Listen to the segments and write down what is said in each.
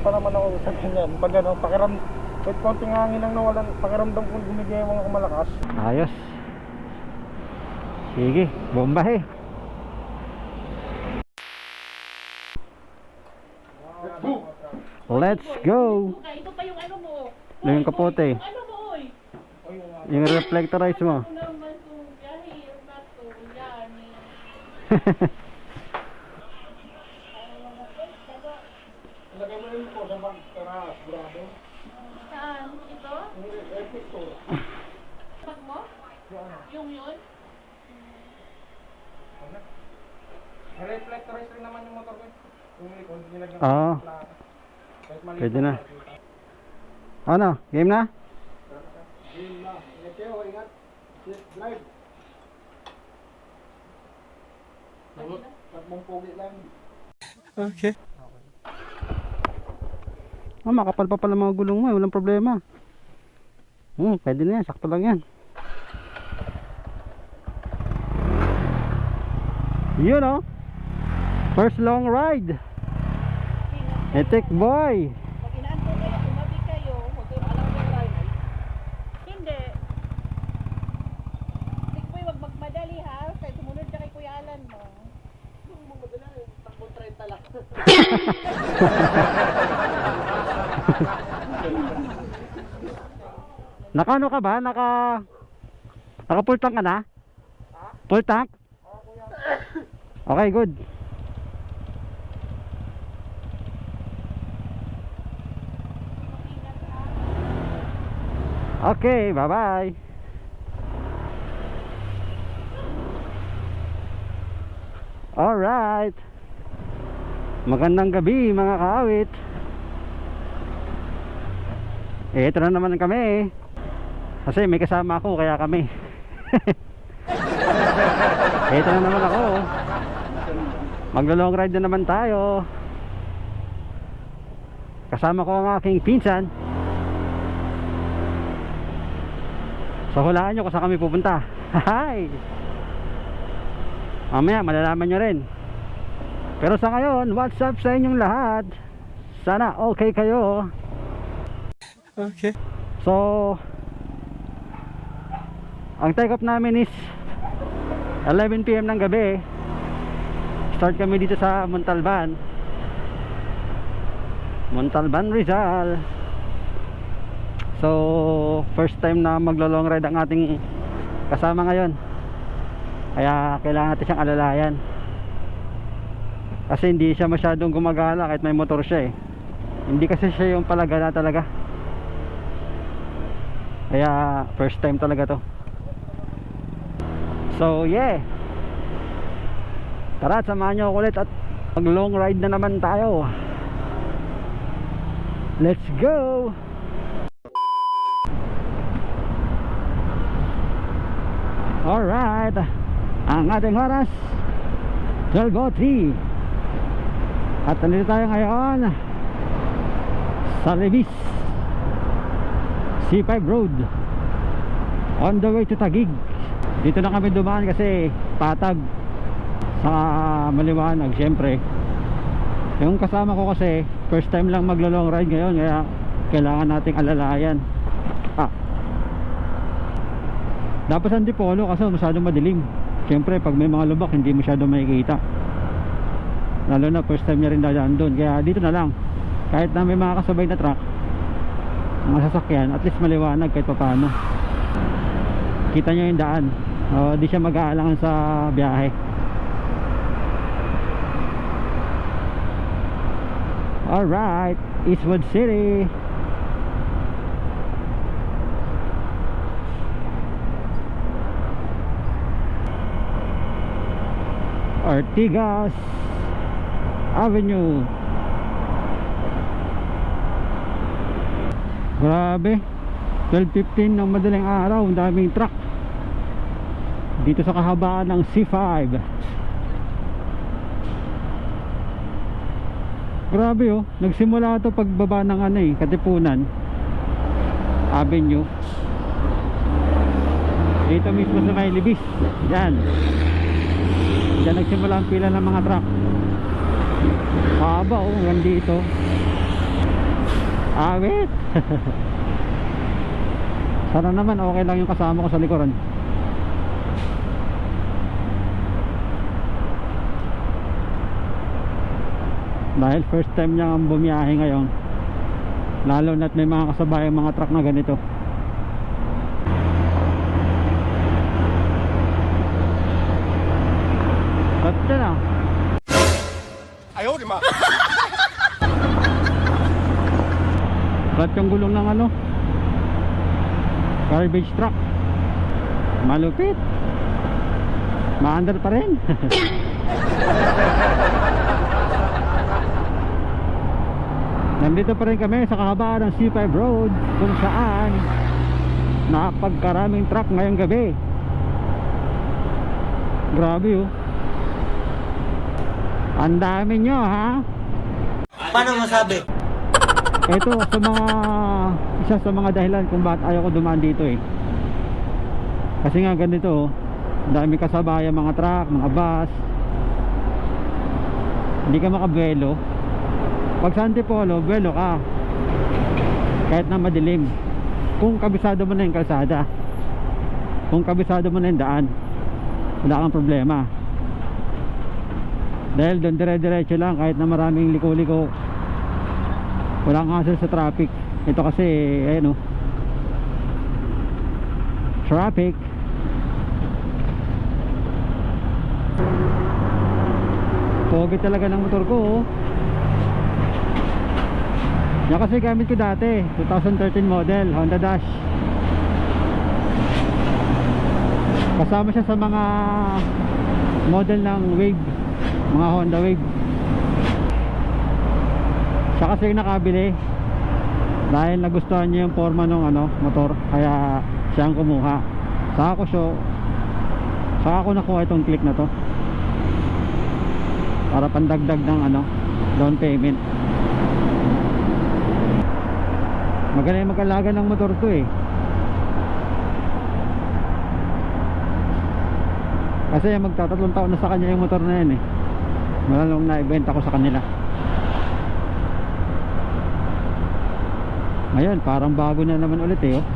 pa naman ako sa ganyan. Pag ano, kahit konting hangin ang nawalan, pakiramdam kong gumigewang ako malakas. Ayos. Sige, bombahe. Let's go. Ito pa yung ano mo. Yung kapote. Yung ano mo, oy. Yung reflectorize mo. Ano naman itong biyahe, yung nato, yan. Lagay mo rin po sa bag para sigurado. Saan? Ito? Epic to. Bag mo? Yung yun? Reflectorize rin naman yung motor ko. Yung likod, nilagyan Oo. ng plaka. Kahit maliit Pwede na. Ano? Game na? Game na. Ingat kayo, ingat. Drive. Tatlong pogi lang. Okay. Makapal pa pala mga gulong mo, walang problema. Pwede na yan, sakto lang yan. Yun oh. First long ride. Etek boy. Pag inaanto kayo, tumabi kayo, huwag kayong alam ng ride. Hindi. Tikboy, wag magmadali ha. Kaya sumunod ka kay Kuya Alan mo. Huwag mo magmadali, takbo 30 lang. Naka ano ka ba? Naka full tank ka na? Full tank? Okay, good. Okay, bye-bye. Alright. Magandang gabi mga kaawit. Ito na naman kami. Kasi may kasama ako kaya kami. Ito na naman ako. Maglo-long ride na naman tayo. Kasama ko ang aking pinsan. So hulaan nyo kung saan kami pupunta. Hi! Mamaya malalaman nyo rin. Pero sa ngayon, what's up sa inyong lahat? Sana okay kayo. Okay. So ang take off namin is 11 PM ng gabi. Start kami dito sa Montalban, Rizal. So first time na maglo-long ride ang ating kasama ngayon. Kaya kailangan natin siyang alalayan. Kasi hindi siya masyadong gumagala kahit may motor siya eh. Hindi kasi siya yung palagala talaga. Kaya first time talaga to. So yeah, tara samahan nyo ako ulit at mag long ride na naman tayo. Let's go. Alright, ang ating oras 12:03 at nandito tayo ngayon sa Levis C5 Road on the way to Taguig. Dito na kami dumaan kasi patag sa maliwanag. Syempre yung kasama ko kasi first time lang maglo-long ride ngayon, kaya kailangan nating alalayan. Dapat sa Antipolo kasi masyadong madilim. Syempre pag may mga lubak hindi masyadong makikita, lalo na first time niya rin dadaan doon. Kaya dito na lang, kahit na may mga kasabay na truck, mga sasakyan, at least maliwanag kahit paano. Kita nyo yung daan. Di siya mag-aalangan sa biyahe. Alright, Eastwood City. Ortigas Avenue. Grabe, 12:15 ng madaling araw, ang daming truck dito sa kahabaan ng C5. Grabe oh, nagsimula ito pagbaba ng Katipunan Avenue. Dito mismo sa may Libis. Yan. Diyan nagsimula ang pila ng mga truck. Haba oh, hanggang dito. Awit. Sana naman okay lang yung kasama ko sa likuran. Dahil first time niya ang bumiyahe ngayon, lalo na't may mga kasabayang mga truck na ganito. At yan ah. Ayaw, di ma. Ba't yung gulong ng ano? Garbage truck. Malupit. Maandar pa rin. Nandito pa rin kami sa kahabaan ng C5 Road, kung saan napagkaraming truck ngayong gabi. Grabe oh. Ang dami nyo ha. Paano masabi? Ito sa mga isa sa mga dahilan kung bakit ayaw ko dumaan dito eh. Kasi nga ganito oh, dami kasabayan, mga truck, mga bus. Hindi ka makabuelo. Pag sa Antipolo, buelo ka kahit na madilim, kung kabisado mo na yung kalsada, kung kabisado mo na yung daan, wala kang problema. Dahil doon dire-diretso lang kahit na maraming liko-liko, walang hassle sa traffic. Ito kasi ayun oh, traffic. Pogi talaga ng motor ko oh. Yan kasi gamit ko dati, 2013 model Honda Dash. Kasama siya sa mga model ng Wave, mga Honda Wave. Siya kasi yung nakabili dahil nagustuhan niya yung forma ng ano, motor, kaya siya ang kumuha. Saka ako nakuha itong click na to para pandagdag ng ano, down payment. Magaling mag-alaga ng motor to eh. Kasi magtatatlong taon na sa kanya yung motor na yan eh. Malalong naibenta ko sa kanila. Ngayon parang bago na naman ulit eh oh.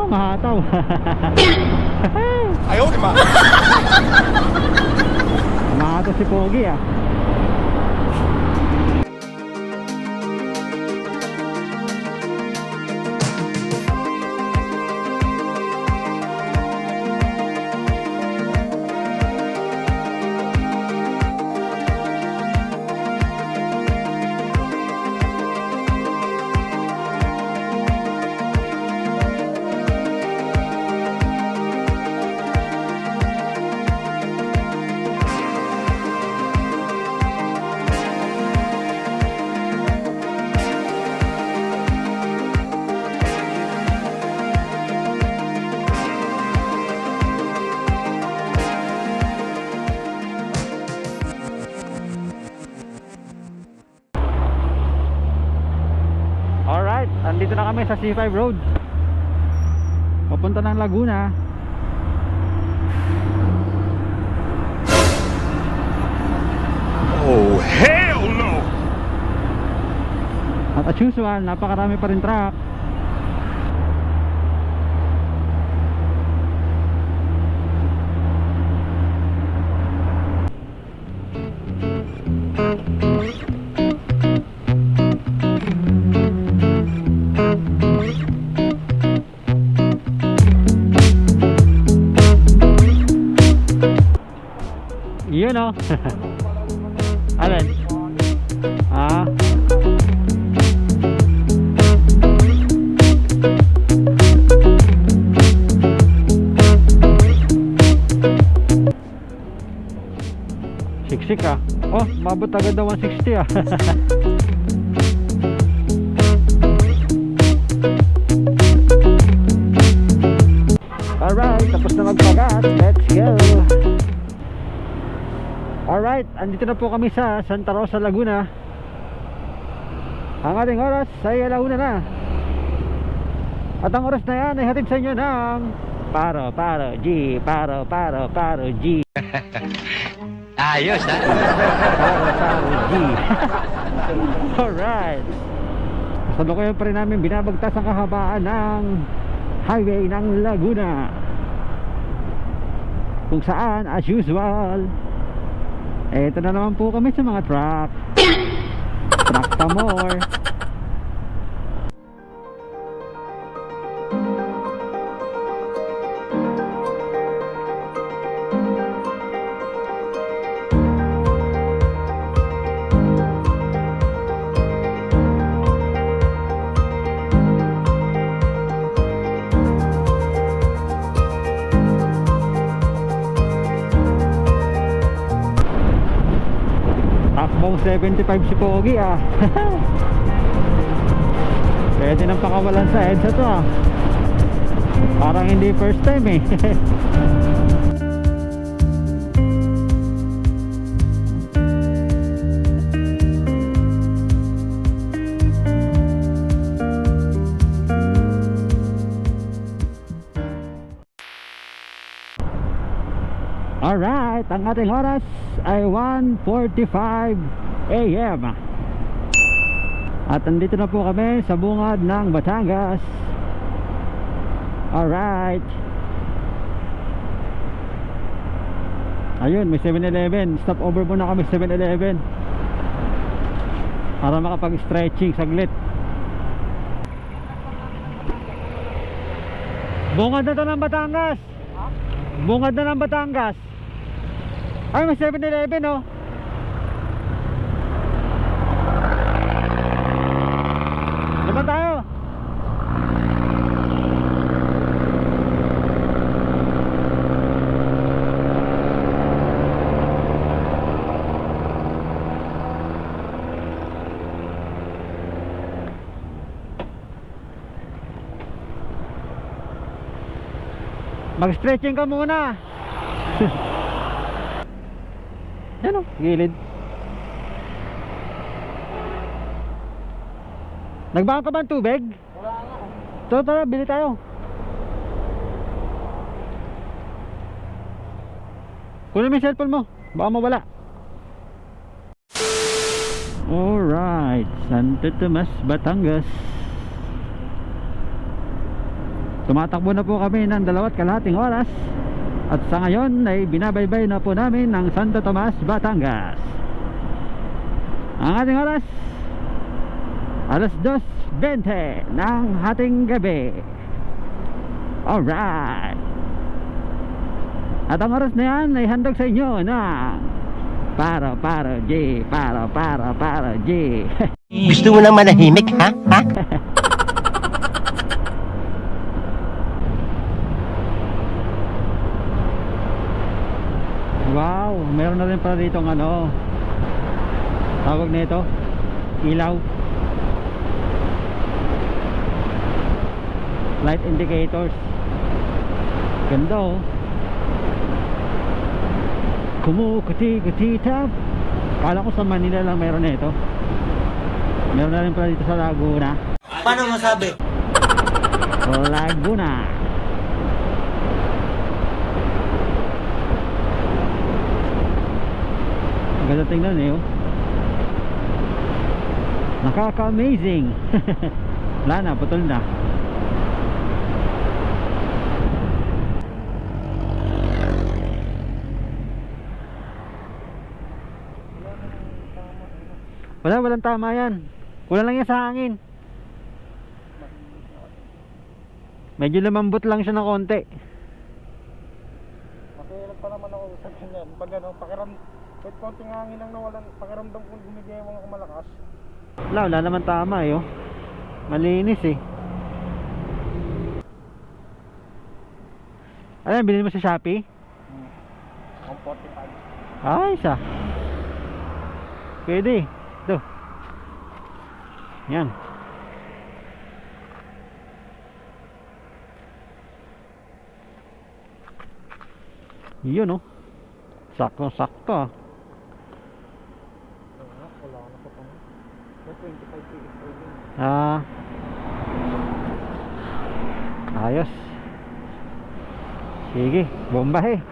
Mahataw. Ayaw, di ma. Mahataw si Pogi ah. Alright, andito na kami sa C5 Road, papunta ng Laguna. Oh, hell no! At as usual, napakarami pa rin truck. Yun o. Alin? Ah. Siksik ah. Oh, mabot agad daw 160 ah. Alright, tapos na magpagas. Let's go. Alright, andito na po kami sa Santa Rosa, Laguna. Ang ating oras ay alauna na. At ang oras na yan ay hatid sa inyo ng Paro G. Paro G. Ayos ha? Paro G. Alright. Sa lokoyan pa rin namin binabagtas ang kahabaan ng highway ng Laguna, kung saan as usual eto na naman po kami sa mga truck pa more. Takbong 75 si Pogi ah. Pwede nang pakawalan sa EDSA to ah. Parang hindi first time eh. Alright, ang ating oras ay 1:45 AM. At andito na po kami sa bungad ng Batangas. Alright. Ayun, may 7-Eleven. Stop over muna kami sa 7-Eleven para makapag-stretching saglit. Bungad na to ng Batangas. Bungad na ng Batangas. Ay, may 7-Eleven oh. Laban tayo. Mag-stretching ka muna. Yan o, gilid. Nagbahan ka ba ng tubig? Wala nga. Tara, bili tayo. Kunin mo yung cellphone mo, baka mawala. Alright, Santo Tomas, Batangas. Tumatakbo na po kami ng 2.5 oras. At sa ngayon ay binabaybay na po namin ng Santo Tomas, Batangas. Ang ating oras alas 2:20 ng hating gabi. Alright. At ang oras na yan ay handog sa inyo ng Paro G. Paro G. Gusto mo na manahimik ha? Ha? Wow, meron na rin pala dito ng ano, tawag na ito, ilaw, light indicators. Ganda oh. Kumukuti-kutita. Kala ko sa Manila lang meron na ito. Meron na rin pala dito sa Laguna. Paano masabi? Laguna. Ganda tingnan eh oh. Nakaka-amazing. Wala na, putol na. Walang tama yan. Kulang lang yan sa hangin. Medyo lumambot lang siya ng konti. Makialam pa naman ako sa ganyan. Pag ano, kahit konting hangin lang nawalan, pakiramdam kong gumigewang ako malakas. Wala naman tama eh oh. Malinis eh. Ano yan, bilhin mo sa Shopee? 145. Ay, isa. Pwede. Ito. Yan. Yun oh. Sakto sakto ah. Wala ka na pa pang. 25 tickets per day. Ah. Ayos. Sige, bombahe.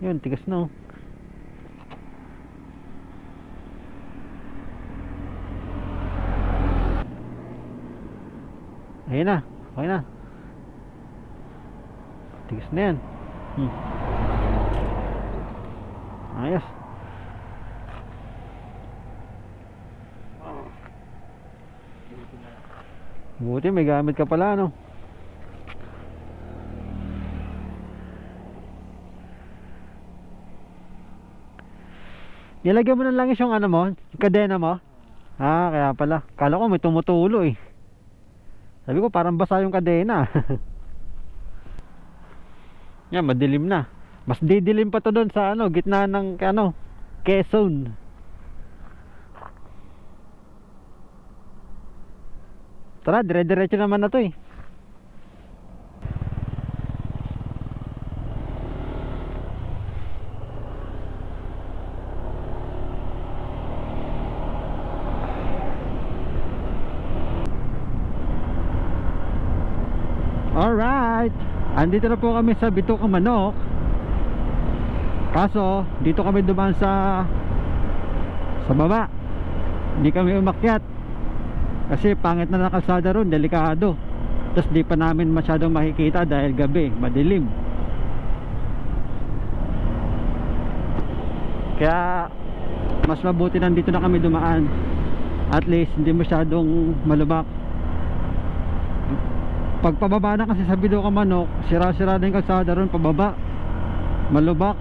Yun, tigas na oh. Ayun na, okay na. Tigas na yan. Ayos. Buti may gamit ka pala no. Nilagyan mo ng langis yung ano mo, yung kadena mo. Ah, kaya pala. Kala ko may tumutulo eh. Sabi ko parang basa yung kadena. Yan, madilim na. Mas didilim pa to doon sa ano, gitna ng ano, Quezon. Tara, dire-diretso naman na to eh. Alright, andito na po kami sa Bituka Manok. Kaso dito kami dumaan sa baba. Hindi kami umakyat kasi pangit na kalsada ron, delikado. Tapos di pa namin masyadong makikita dahil gabi, madilim. Kaya mas mabuti nandito na kami dumaan. At least hindi masyadong malubak. Pag pababa na kasi sa Bituka Manok, sira-sira na yung kalsada ron pababa, malubak.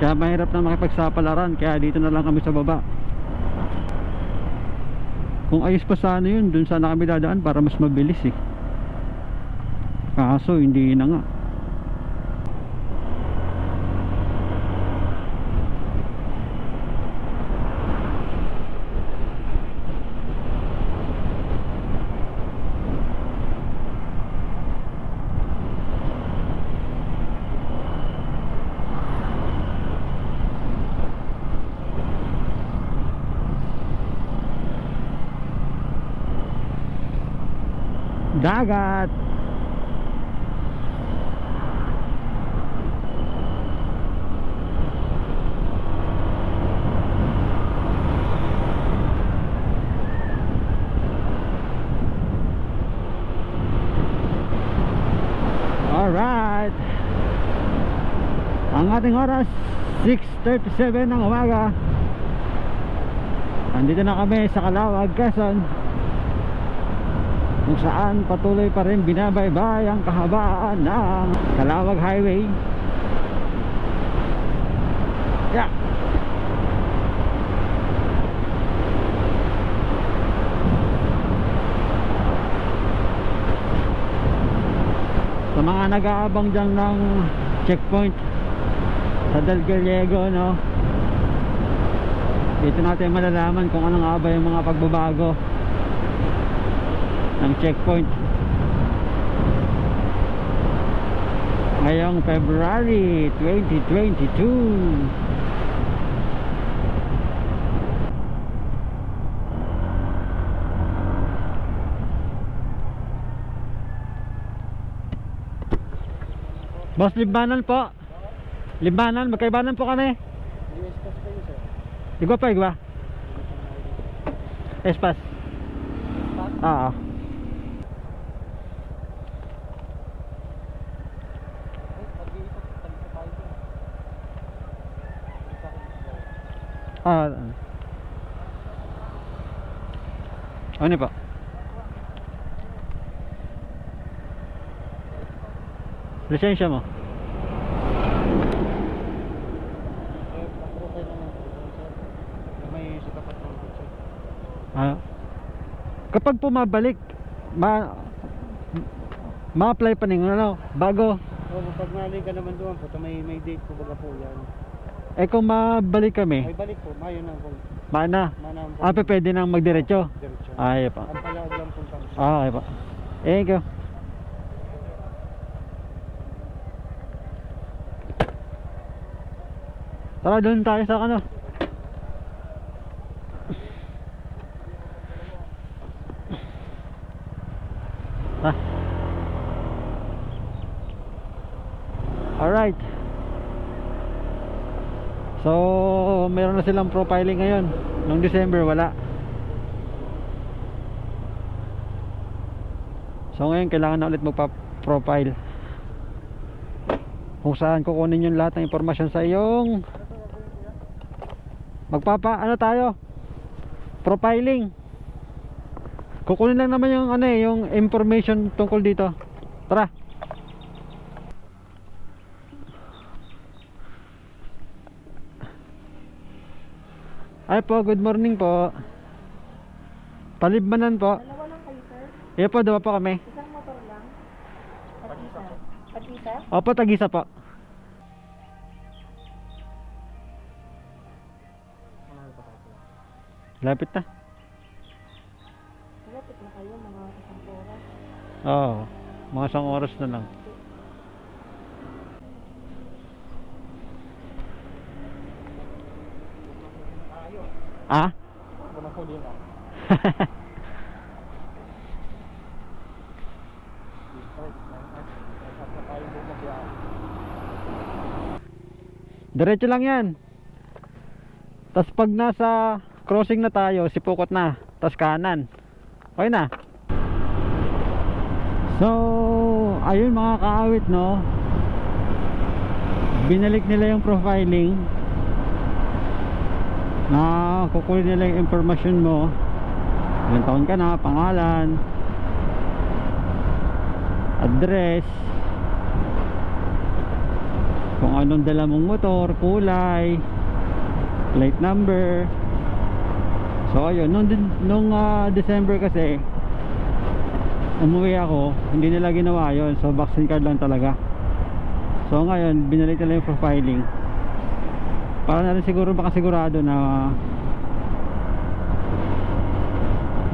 Kaya mahirap na makipagsapalaran. Kaya dito na lang kami sa baba. Kung ayos pa sana yun, dun sana kami dadaan para mas mabilis eh. Kaso hindi na nga. Dagat. Alright. Ang ating oras 6:37 ng umaga. Andito na kami sa Calawag, Quezon, kung saan patuloy pa rin binabaybay ang kahabaan ng Calawag Highway. Yeah. Sa mga nag-aabang dyan ng checkpoint sa Del Gallego, no, dito natin malalaman kung ano nga ba yung mga pagbabago ng checkpoint ngayong February 2022. Boss, Libanan po. Libanan, magkaibanan po kami. Igwa pa, igwa. Espas. Oo. Ano po? Lisensya mo? Kapag pumabalik, ma-apply pa ning ano, bago. Pag mali ka naman doon po, may date po baga po yan. Eh kung mabalik kami, May balik po, mayo na po. Mana? Mana ang Pwede nang magdiretso. diretso. Ay pa. Ang palayag lang punta. Okay pa. Thank you. Tara, doon tayo sa ano. Ah. Alright. So, meron na silang profiling ngayon. Noong December, wala. So, ngayon, kailangan na ulit magpa-profile. Kung saan kukunin yung lahat ng impormasyon sa iyong ano tayo? Profiling. Kukunin lang naman yung yung information tungkol dito. Tara. Ay po, good morning po. Talibmanan po. Dalawa lang kayo, sir. Iya po, dalawa po kami. Isang motor lang. Pagkita. Pagkita? Opo, tagisa po. Lapit na. Lapit na kayo, mga isang oras. Oo, mga isang oras na lang. Ah? Kung huli na. Diretso lang yan. Tapos pag nasa crossing na tayo, sipukot na. Tapos kanan. Okay na. So, ayun mga kaawit, no. Binalik nila yung profiling. Na kukunin nila yung information mo. Ilang taon ka na, pangalan, address, kung anong dala mong motor, kulay, plate number. So ayun, nung December kasi umuwi ako, hindi nila ginawa yun. So vaccine card lang talaga. So ngayon, binalik nila yung profiling para na rin siguro makasigurado na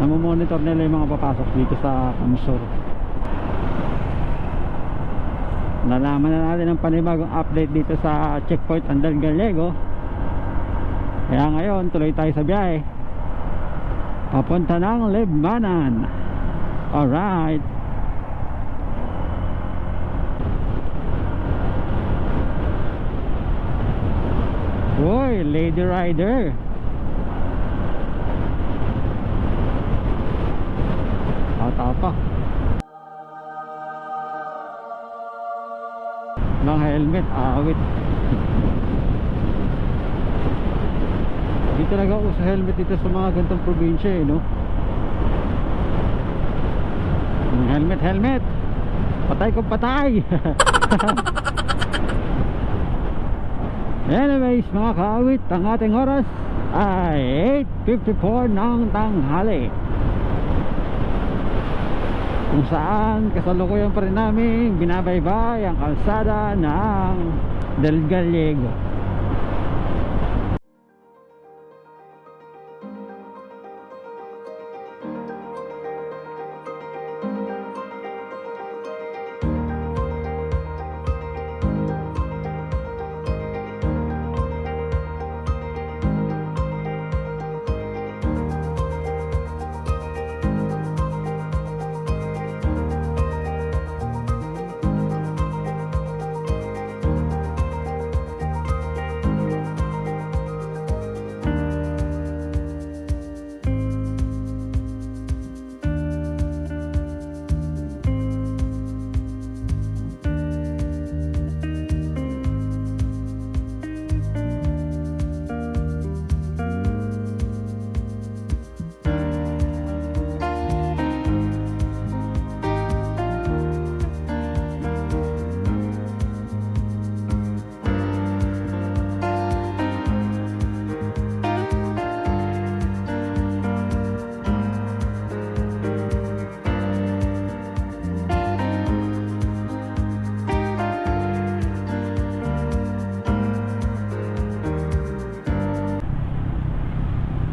namomonitor nila yung mga papasok dito sa Kamsur. Nalaman na natin ang panibagong update dito sa checkpoint Andal Gallego. Kaya ngayon tuloy tayo sa biyahe papunta ng Libmanan. Alright. Uy, Lady Rider. Tapa ng helmet, awit. Di talaga uso helmet dito sa mga gantong probinsya no. Helmet. Patay kung patay. Anyways mga kaawit, ang ating oras ay 8:54 ng tanghali, kung saan kasalukuyan pa rin namin binabaybay ang kalsada ng Del Gallego.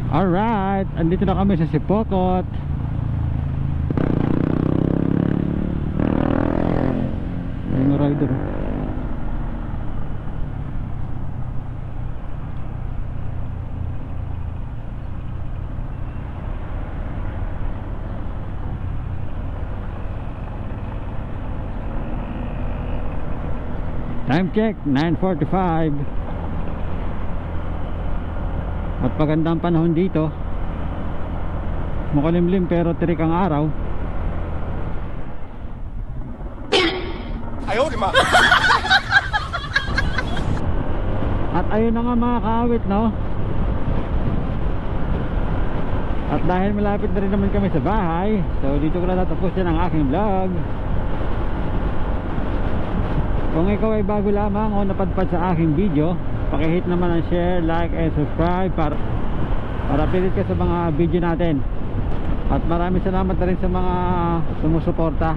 Alright, andito na kami sa Sipokot. May mga rider. Time check, 9:45. At pagandang panahon dito. Makulimlim pero tirik ang araw. At ayun na nga mga kaawit, no? At dahil malapit na rin naman kami sa bahay, so dito ko na tatapusin ang aking vlog. Kung ikaw ay bago lamang o napadpad sa aking video, pakihit naman ang share, like, and subscribe para pilit ka sa mga video natin. At maraming salamat na rin sa mga sumusuporta.